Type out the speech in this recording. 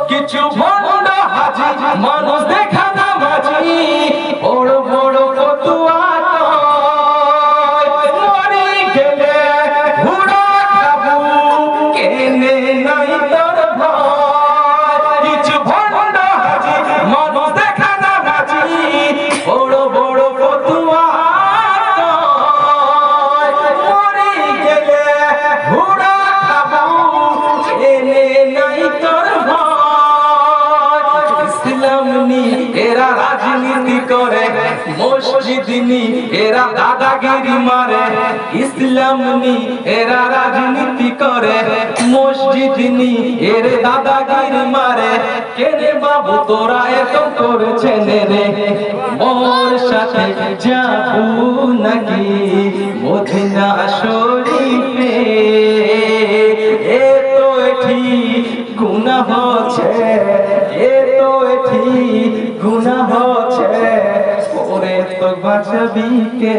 কিছু ভণ্ড হাজি মানুষ দেখা না বাজি বড় বড় ফতুয়া কয় মরে গেলে ঘুরা খাবো কেনে নাই তোর ভয় কিছু ভণ্ড হাজি মানুষ দেখা না বাজি বড় বড় ফতুয়া কয় মরে গেলে ঘুরা খাবো কেনে নাই তোর এরা রাজনীতি করে মসজিদ নি এরা দাদাগিরি মারে ইসলাম নি এরা রাজনীতি করে মসজিদ নি এরে দাদাগিরি মারে কেনে বাবু তোরা এত করেছেন রে মোর সাথে যাবো নাকি মদিনা শরীফে এ তো এটি গুনাহ হচ্ছে এ তো এটি গুনাহ হচ্ছে ওরে তো বাঁচবি কে।